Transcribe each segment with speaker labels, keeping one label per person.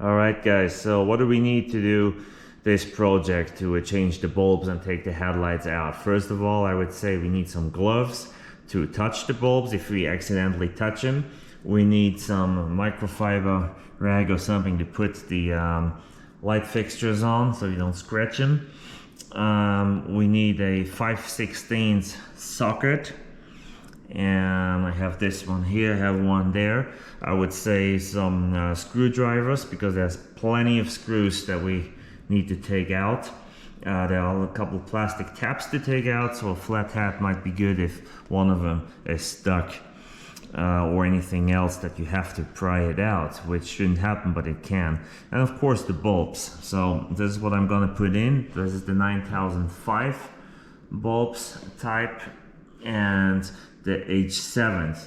Speaker 1: Alright guys, so what do we need to do this project to change the bulbs and take the headlights out? First of all, I would say we need some gloves to touch the bulbs if we accidentally touch them. We need some microfiber rag or something to put the light fixtures on so you don't scratch them. We need a 5/16 socket, and I have this one here, I have one there. I would say some screwdrivers, because there's plenty of screws that we need to take out. There are a couple of plastic tabs to take out, so a flat tab might be good if one of them is stuck, or anything else that you have to pry it out, which shouldn't happen, but it can. And of course the bulbs. So this is what I'm gonna put in. This is the 9005 bulbs type and the H7.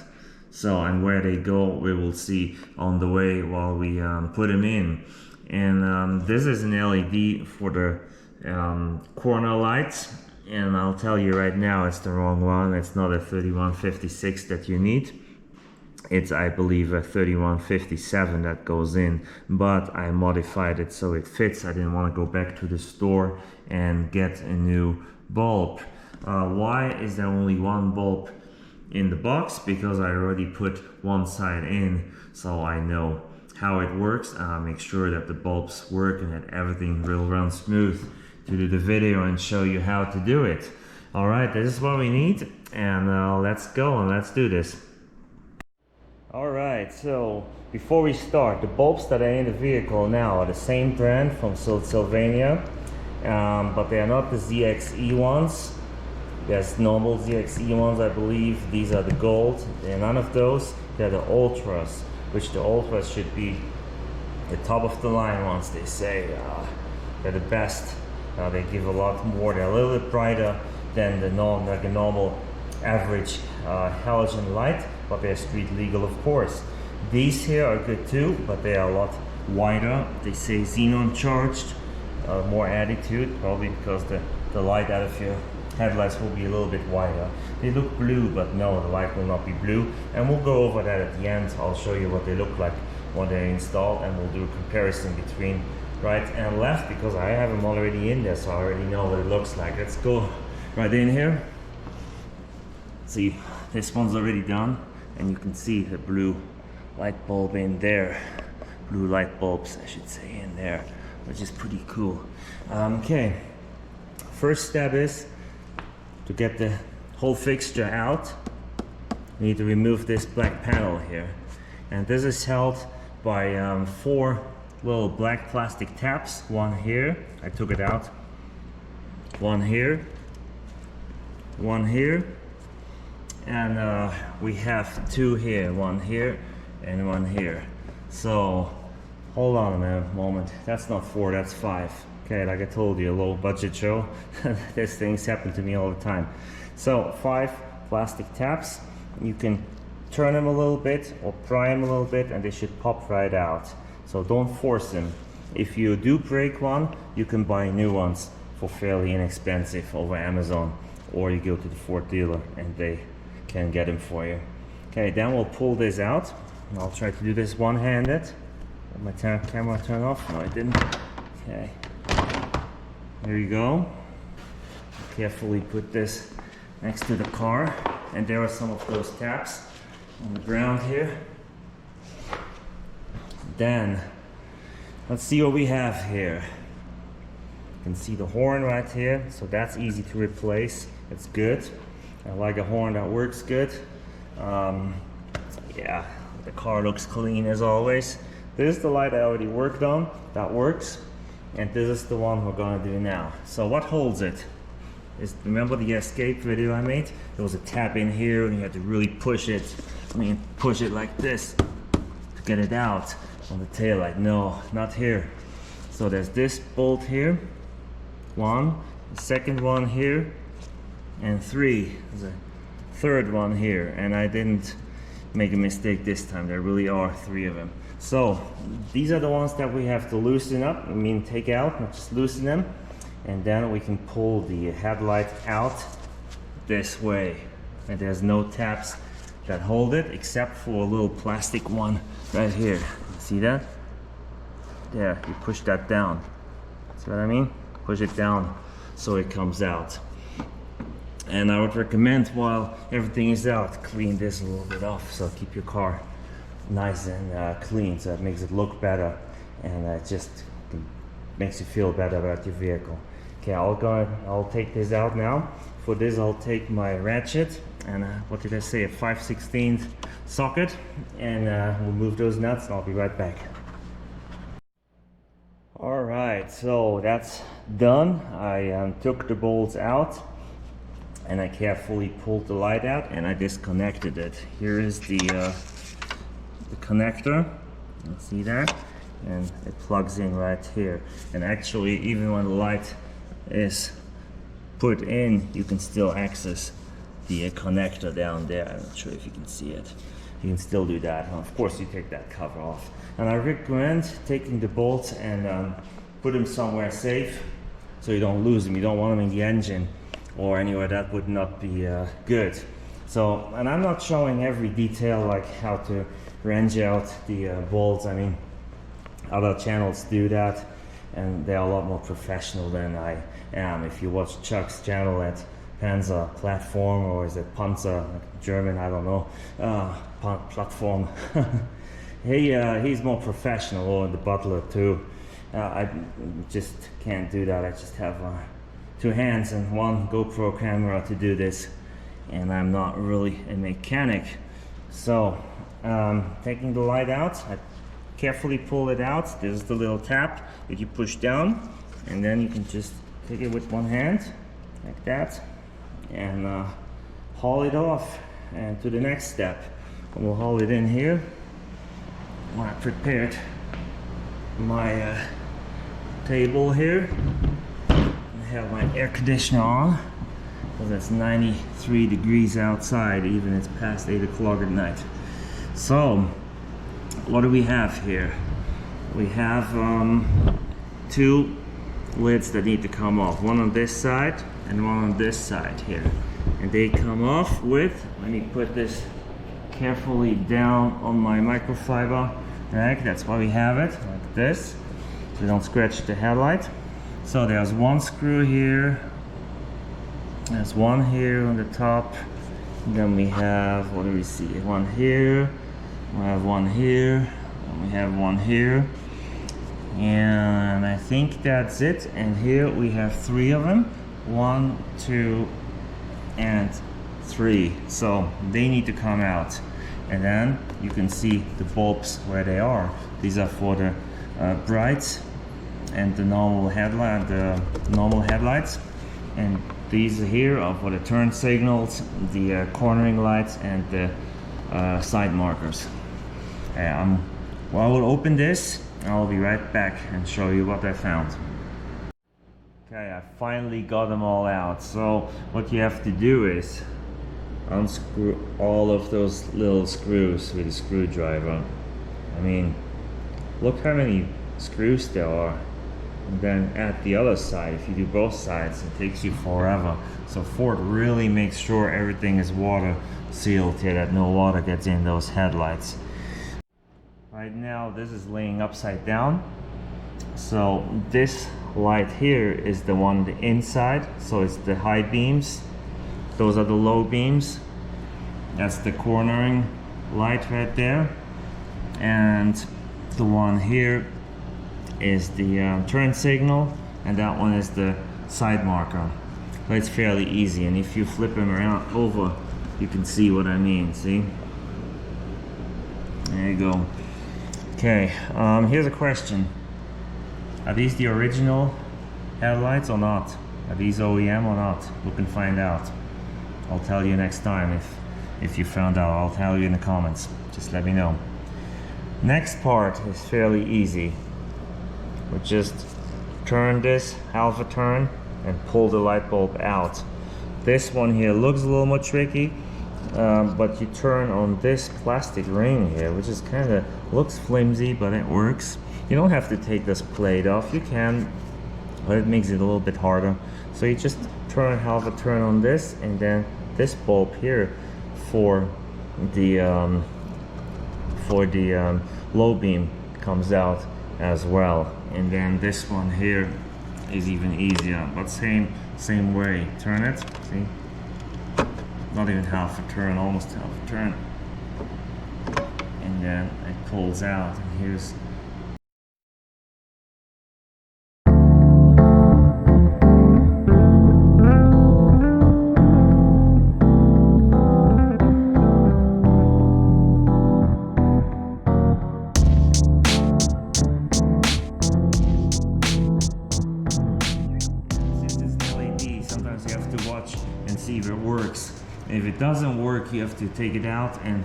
Speaker 1: So, and where they go we will see on the way while we put them in. And this is an LED for the corner lights, and I'll tell you right now it's the wrong one. It's not a 3156 that you need. It's, I believe, a 3157 that goes in, but I modified it so it fits. I didn't want to go back to the store and get a new bulb. Why is there only one bulb in the box? Because I already put one side in, so I know how it works. Make sure that the bulbs work and that everything will run smooth to do the video and show you how to do it. Alright, this is what we need, and let's go and let's do this. Alright, so before we start, the bulbs that are in the vehicle now are the same brand from Sylvania, but they are not the zXe ones. There's normal zXe ones, I believe. These are the gold. They're none of those. They're the ultras, which the ultras should be the top of the line ones, they say. They're the best. They give a lot more. They're a little bit brighter than the normal average halogen light, but they're street legal, of course. These here are good too, but they are a lot wider. They say xenon charged, more attitude, probably because the light out of your headlights will be a little bit wider. They look blue, but no, the light will not be blue, and we'll go over that at the end. I'll show you what they look like when they're installed, and we'll do a comparison between right and left, because I have them already in there, so I already know what it looks like. Let's go right in here. See, this one's already done, and you can see the blue light bulb in there. Blue light bulbs, I should say, in there, which is pretty cool. Okay, first step is to get the whole fixture out. You need to remove this black panel here, and this is held by 4 little black plastic tabs. One here, I took it out. One here, one here, and we have 2 here, one here and one here. So hold on a moment, that's not 4, that's 5. Okay, like I told you, a low budget show. These things happen to me all the time. So 5 plastic tabs. You can turn them a little bit or pry them a little bit, and they should pop right out. So don't force them. If you do break one, you can buy new ones for fairly inexpensive over Amazon, or you go to the Ford dealer and they can get them for you. Okay, then we'll pull this out. I'll try to do this one-handed. Did my camera turn off? No, it didn't. Okay. There you go. Carefully put this next to the car, and there are some of those tabs on the ground here. Then let's see what we have here. You can see the horn right here, so that's easy to replace. It's good. I like a horn that works good. Yeah, the car looks clean as always. This is the light I already worked on. That works. And this is the one we're gonna do now. So what holds it is, remember the escape video I made? There was a tab in here and you had to really push it. I mean, push it like this to get it out on the tail light. No, not here. So there's this bolt here, 1, the second one here, and 3. There's a 3rd one here, and I didn't make a mistake this time. There really are 3 of them. So these are the ones that we have to loosen up, I mean take out, not just loosen them, and then we can pull the headlight out this way. And there's no tabs that hold it except for a little plastic one right here. See that? yeah, you push that down. See what I mean? Push it down so it comes out. And I would recommend, while everything is out, clean this a little bit off, so keep your car nice and clean, so it makes it look better, and just makes you feel better about your vehicle. Okay, I'll take this out now. For this, I'll take my ratchet and what did I say, a 5/16 socket, and we'll move those nuts, and I'll be right back. All right, so that's done. I took the bolts out, and I carefully pulled the light out, and I disconnected it. Here is the connector. You see that? And it plugs in right here. And actually, even when the light is put in, you can still access the connector down there. I'm not sure if you can see it. You can still do that. Of course, you take that cover off. And I recommend taking the bolts and put them somewhere safe so you don't lose them. You don't want them in the engine or anywhere. That would not be good. So, and I'm not showing every detail, like how to wrench out the bolts. I mean, other channels do that, and they're a lot more professional than I am. If you watch Chuck's channel at Panzer Platform, or is it Panzer, German, I don't know, Platform. He's more professional, or the Butler too. I just can't do that. I just have two hands and one GoPro camera to do this, and I'm not really a mechanic. So taking the light out, I carefully pull it out. This is the little tap that you push down, and then you can just take it with one hand like that and haul it off and to the next step. And we'll haul it in here. When I prepared my table here, I have my air conditioner on because it's 93 degrees outside, even it's past 8 o'clock at night. So what do we have here? We have two lids that need to come off, one on this side and one on this side here, and they come off with, let me put this carefully down on my microfiber rag. That's why we have it like this, so we don't scratch the headlight. So there's one screw here, there's one here on the top, and then we have, what do we see, one here, we have one here, and we have one here, and I think that's it. And here we have three of them, 1, 2, and 3. So they need to come out, and then you can see the bulbs where they are. These are for the brights and the normal headlight, headlights, and these here are for the turn signals, the cornering lights, and the side markers. Well, I will open this and I'll be right back and show you what I found. Okay, I finally got them all out. So what you have to do is unscrew all of those little screws with a screwdriver. I mean, look how many screws there are. And then at the other side, if you do both sides, it takes you forever. So Ford really makes sure everything is water sealed here, that no water gets in those headlights. Right now this is laying upside down, so this light here is the one on the inside, so it's the high beams, those are the low beams, that's the cornering light right there, and the one here is the turn signal, and that one is the side marker. So it's fairly easy, and if you flip them around over, you can see what I mean. See, there you go. Okay, here's a question. Are these the original headlights or not? Are these OEM or not? We can find out. I'll tell you next time if you found out. I'll tell you in the comments. Just let me know. Next part is fairly easy. We just turn this half a turn and pull the light bulb out. This one here looks a little more tricky, but you turn on this plastic ring here, which is kind of looks flimsy, but it works. You don't have to take this plate off. You can, but it makes it a little bit harder. So you just turn half a turn on this, and then this bulb here for the low beam comes out, as well. And then this one here is even easier, but same way. Turn it, see? Not even half a turn, almost half a turn. And then it pulls out, and here's and see if it works. If it doesn't work, you have to take it out and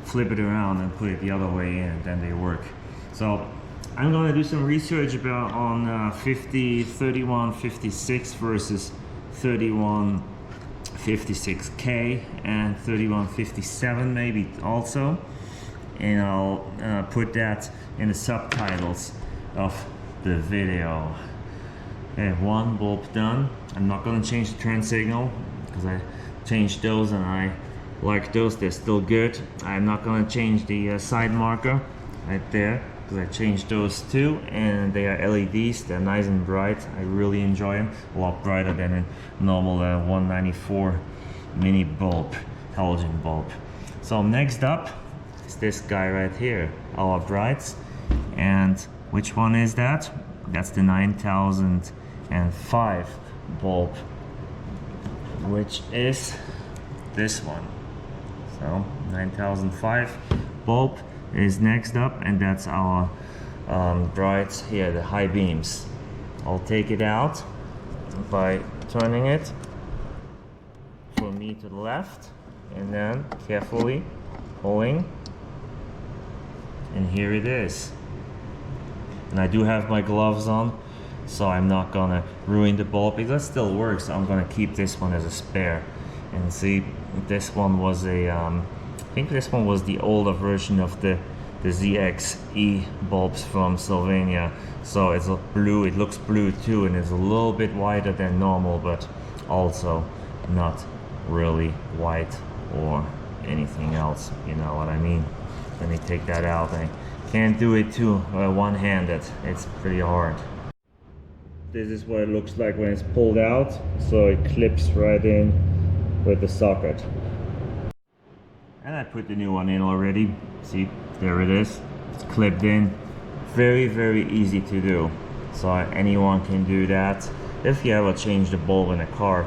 Speaker 1: flip it around and put it the other way in, and then they work. So I'm going to do some research about on 3156 versus 3156K and 3157 maybe also, and I'll put that in the subtitles of the video. Okay, one bulb done. I'm not going to change the turn signal because I changed those and I like those, they're still good. I'm not going to change the side marker right there because I changed those too, and they are LEDs, they're nice and bright. I really enjoy them, a lot brighter than a normal 194 mini bulb, halogen bulb. So next up is this guy right here, our brights. And which one is that? That's the 9005 bulb, which is this one. So 9005 bulb is next up, and that's our brights here, the high beams. I'll take it out by turning it for me to the left and then carefully pulling, and here it is. And I do have my gloves on, so I'm not gonna ruin the bulb because it still works. I'm gonna keep this one as a spare. And see, this one was a I think this one was the older version of the zXe bulbs from Sylvania. So it's a blue, it looks blue too, and it's a little bit wider than normal, but also not really white or anything else, you know what I mean. Let me take that out. I can't do it too one-handed, it's pretty hard. This is what it looks like when it's pulled out, so it clips right in with the socket. And I put the new one in already. See, there it is. It's clipped in. Very, very easy to do. So anyone can do that. If you ever change the bulb in a car,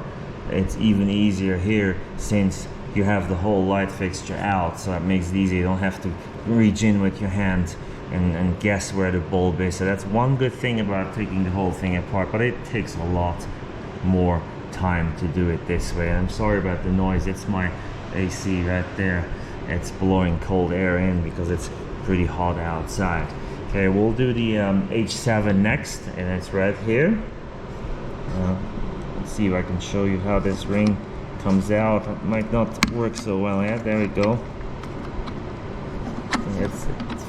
Speaker 1: it's even easier here since you have the whole light fixture out. So that makes it easy. You don't have to reach in with your hand and guess where the bulb is. So that's one good thing about taking the whole thing apart, but it takes a lot more time to do it this way. And I'm sorry about the noise, it's my AC right there. It's blowing cold air in because it's pretty hot outside. Okay, we'll do the H7 next, and it's right here. Let's see if I can show you how this ring comes out. It might not work so well. Yeah, there we go. It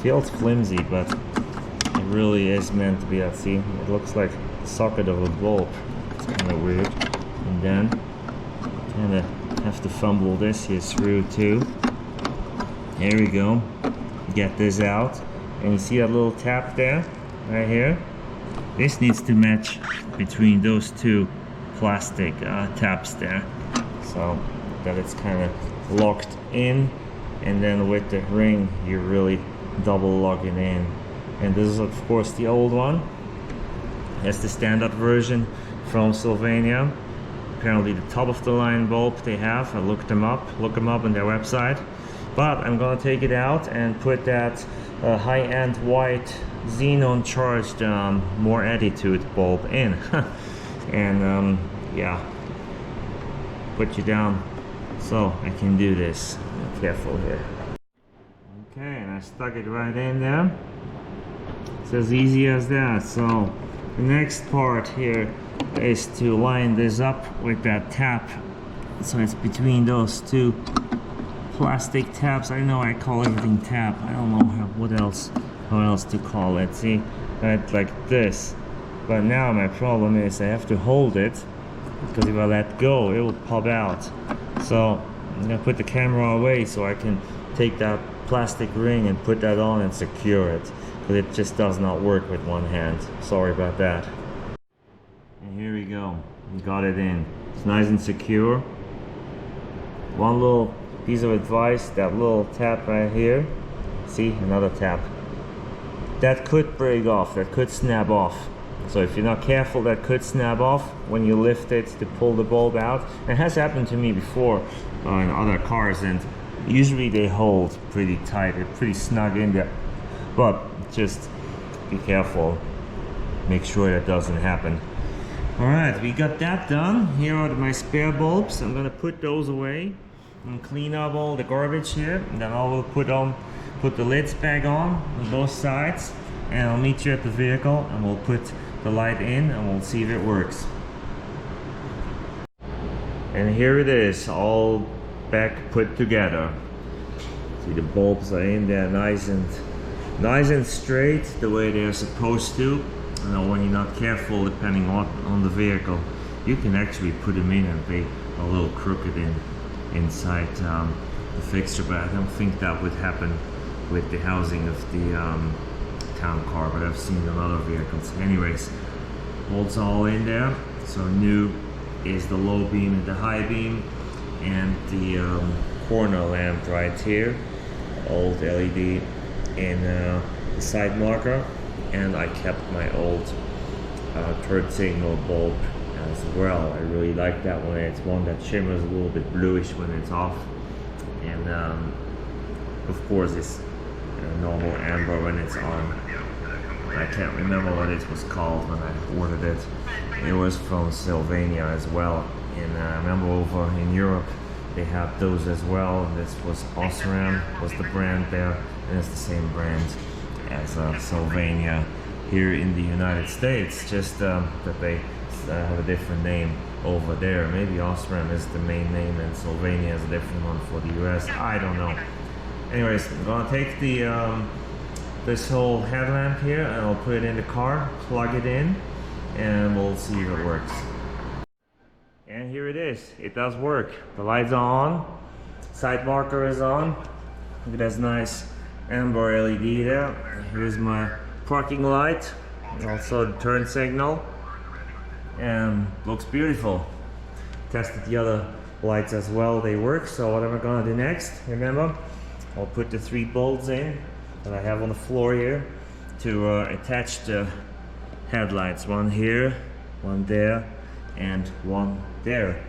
Speaker 1: feels flimsy, but it really is meant to be. See, it looks like the socket of a bulb. It's kind of weird. And then kind of have to fumble this here through too. There we go. Get this out, and you see that little tap there, right here. This needs to match between those two plastic taps there, so that it's kind of locked in, and then with the ring you really double lock it in. And this is of course the old one. That's the standard version from Sylvania. Apparently the top of the line bulb they have. I looked them up on their website. But I'm gonna take it out and put that high-end white xenon charged more attitude bulb in. And yeah, put you down so I can do this. Be careful here. Okay, and I stuck it right in there. It's as easy as that. So the next part here is to line this up with that tap, so it's between those two plastic taps. I know I call everything tap. I don't know how else to call it. See, right, like this. But now my problem is I have to hold it, because if I let go, it will pop out. So I'm gonna put the camera away so I can take that plastic ring and put that on and secure it. but it just does not work with one hand. Sorry about that. And here we go. We got it in. It's nice and secure. One little piece of advice, that little tab right here. See, another tab. That could break off, that could snap off. So if you're not careful, that could snap off when you lift it to pull the bulb out. It has happened to me before in other cars, and usually they hold pretty tight, they're pretty snug in there. But just be careful, make sure that doesn't happen. Alright, we got that done. Here are my spare bulbs. I'm gonna put those away and clean up all the garbage here, and then I will put the lids back on both sides, and I'll meet you at the vehicle and we'll put the light in and we'll see if it works. And here it is, all back put together. See, the bulbs are in there nice and straight, the way they're supposed to. You know, when you're not careful, depending on the vehicle, you can actually put them in and be a little crooked inside the fixture, but I don't think that would happen with the housing of the town car, but I've seen on other vehicles. Anyways, bolts all in there. So new is the low beam and the high beam, and the corner lamp right here, old LED in the side marker, and I kept my old turn signal bulb as well. I really like that one. It's one that shimmers a little bit bluish when it's off, and of course it's normal amber when it's on. I can't remember what it was called when I ordered it. It was from Sylvania as well, and I remember over in Europe they had those as well. This was Osram was the brand there, and it's the same brand as Sylvania here in the United States, just that they have a different name over there. Maybe Osram is the main name and Sylvania is a different one for the US. I don't know. Anyways, I'm gonna take the this whole headlamp here and I'll put it in the car, plug it in, and we'll see if it works. And here it is. It does work. The lights are on. Side marker is on. Look at this nice amber LED there. Here's my parking light, also the turn signal, and looks beautiful. Tested the other lights as well, they work. So what am I gonna do next? Remember, I'll put the 3 bolts in that I have on the floor here to attach the headlights. One here, one there, and one there.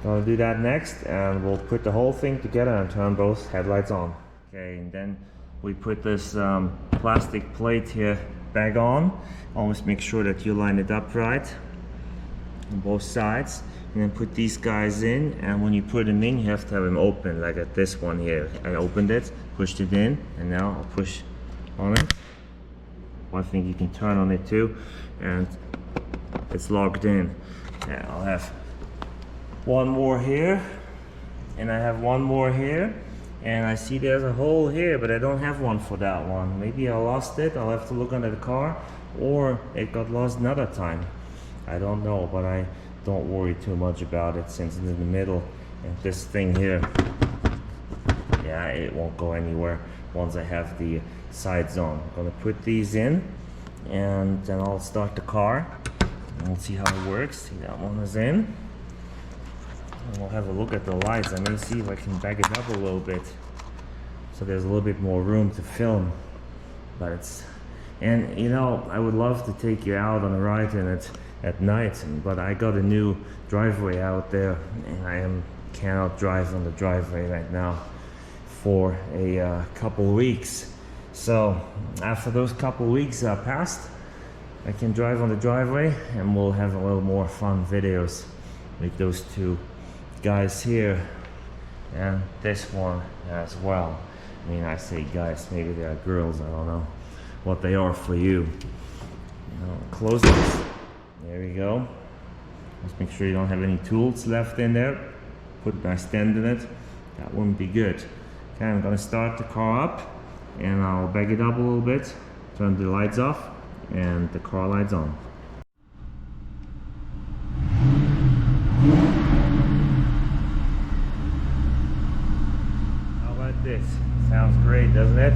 Speaker 1: Gonna do that next, and we'll put the whole thing together and turn both headlights on. Okay, and then we put this plastic plate here back on. Always make sure that you line it up right on both sides, and then put these guys in. And when you put them in, you have to have them open, like at this one here. I opened it, pushed it in, and now I'll push on it. I think you can turn on it too, and it's locked in. Yeah, I'll have one more here, and I have one more here, and I see there's a hole here, but I don't have one for that one. Maybe I lost it. I'll have to look under the car, or it got lost another time. I don't know, but I don't worry too much about it since it's in the middle. And this thing here, yeah, it won't go anywhere once I have the sides on. I'm gonna put these in, and then I'll start the car and we'll see how it works. See, that one is in, and we'll have a look at the lights. I may see if I can back it up a little bit so there's a little bit more room to film. But it's, and you know, I would love to take you out on a ride in it at night, but I got a new driveway out there, and I cannot drive on the driveway right now for a couple weeks. So after those couple weeks are passed, I can drive on the driveway, and we'll have a little more fun videos with those 2 guys here and this one as well. I mean, I say guys, maybe they are girls, I don't know what they are for you. Close this. There we go. Just make sure you don't have any tools left in there. Put my stand in it. That wouldn't be good. Okay, I'm gonna start the car up, and I'll back it up a little bit, turn the lights off, and the car lights on. How about this? Sounds great, doesn't it?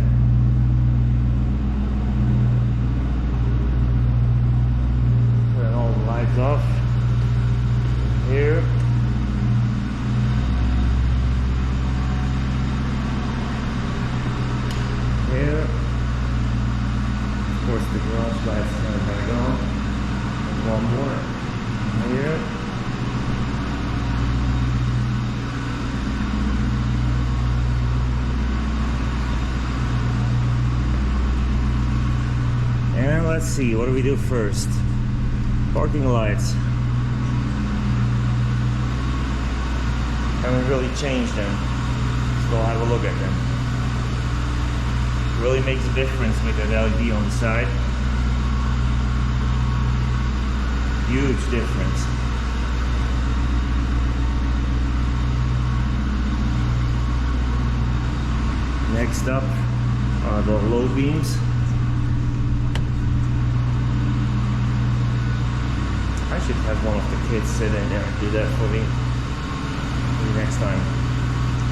Speaker 1: comes off here. Here. Of course, the garage lights are gonna go. One more. Here. And let's see, what do we do first? Parking lights. Haven't really changed them. Still have a look at them. Really makes a difference with that LED on the side. Huge difference. Next up are the low beams. I should have one of the kids sit in there and do that for me. Maybe next time.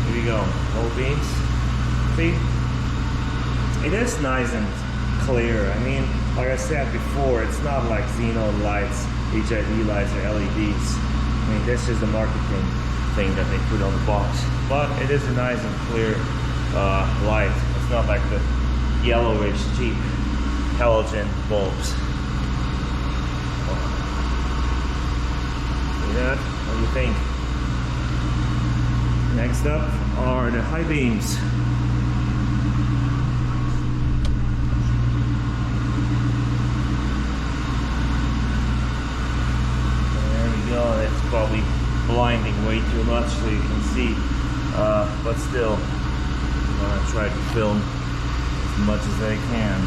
Speaker 1: Here we go. Low beams. See? It is nice and clear. I mean, like I said before, it's not like xenon lights, HID lights, or LEDs. I mean, this is the marketing thing that they put on the box. But it is a nice and clear light. It's not like the yellowish, cheap halogen bulbs. That, what do you think? Next up are the high beams. There we go. It's probably blinding way too much so you can see, but still, I'm gonna try to film as much as I can.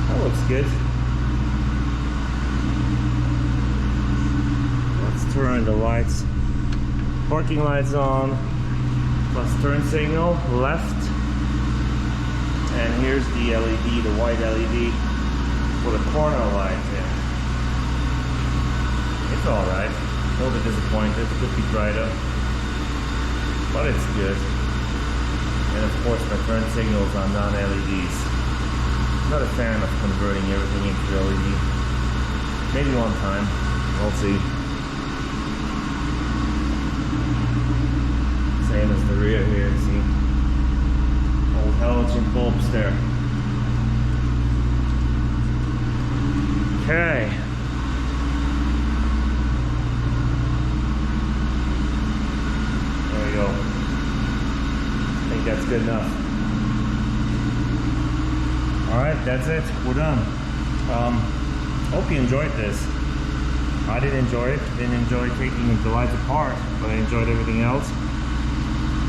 Speaker 1: That looks good. Turn the lights, parking lights on, plus turn signal left, and here's the LED, the white LED for the corner light. Yeah, it's all right. A little bit disappointed. It could be brighter, but it's good. And of course, my turn signals are non-LEDs. Not a fan of converting everything into LED. Maybe one time. We'll see. Same as the rear here, see? Old halogen bulbs there. Okay. There we go. I think that's good enough. Alright, that's it. We're done. Hope you enjoyed this. I did enjoy it. Didn't enjoy taking the lights apart, but I enjoyed everything else.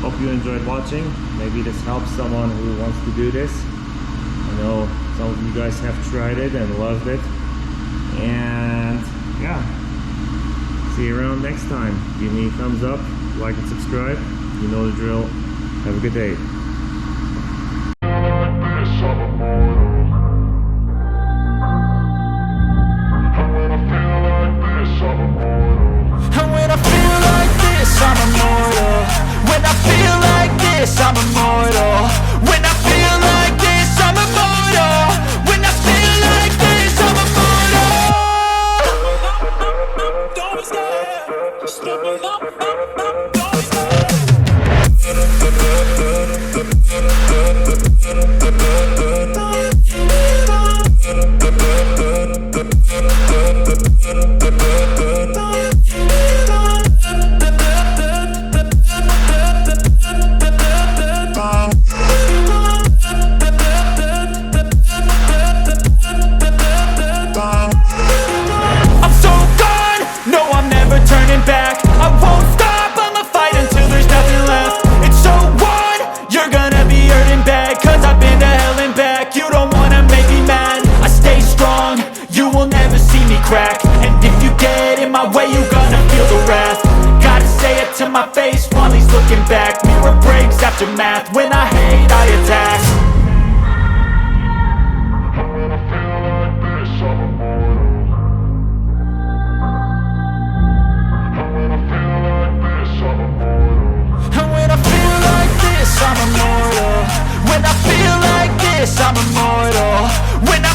Speaker 1: Hope you enjoyed watching. Maybe this helps someone who wants to do this. I know some of you guys have tried it and loved it. And yeah, see you around next time. Give me a thumbs up, like and subscribe. You know the drill. Have a good day.
Speaker 2: I'm immortal. When I feel like this, I'm immortal. When I feel like this, I'm immortal. Don't stop, don't back. I won't stop, I'ma fight until there's nothing left. It's so on, you're gonna be hurting bad, cause I've been to hell and back. You don't wanna make me mad, I stay strong, you will never see me crack. And if you get in my way, you're gonna feel the wrath. Gotta say it to my face while he's looking back. Mirror breaks after math, when I hate I attack. I'm immortal. When I feel like this, I'm immortal. When I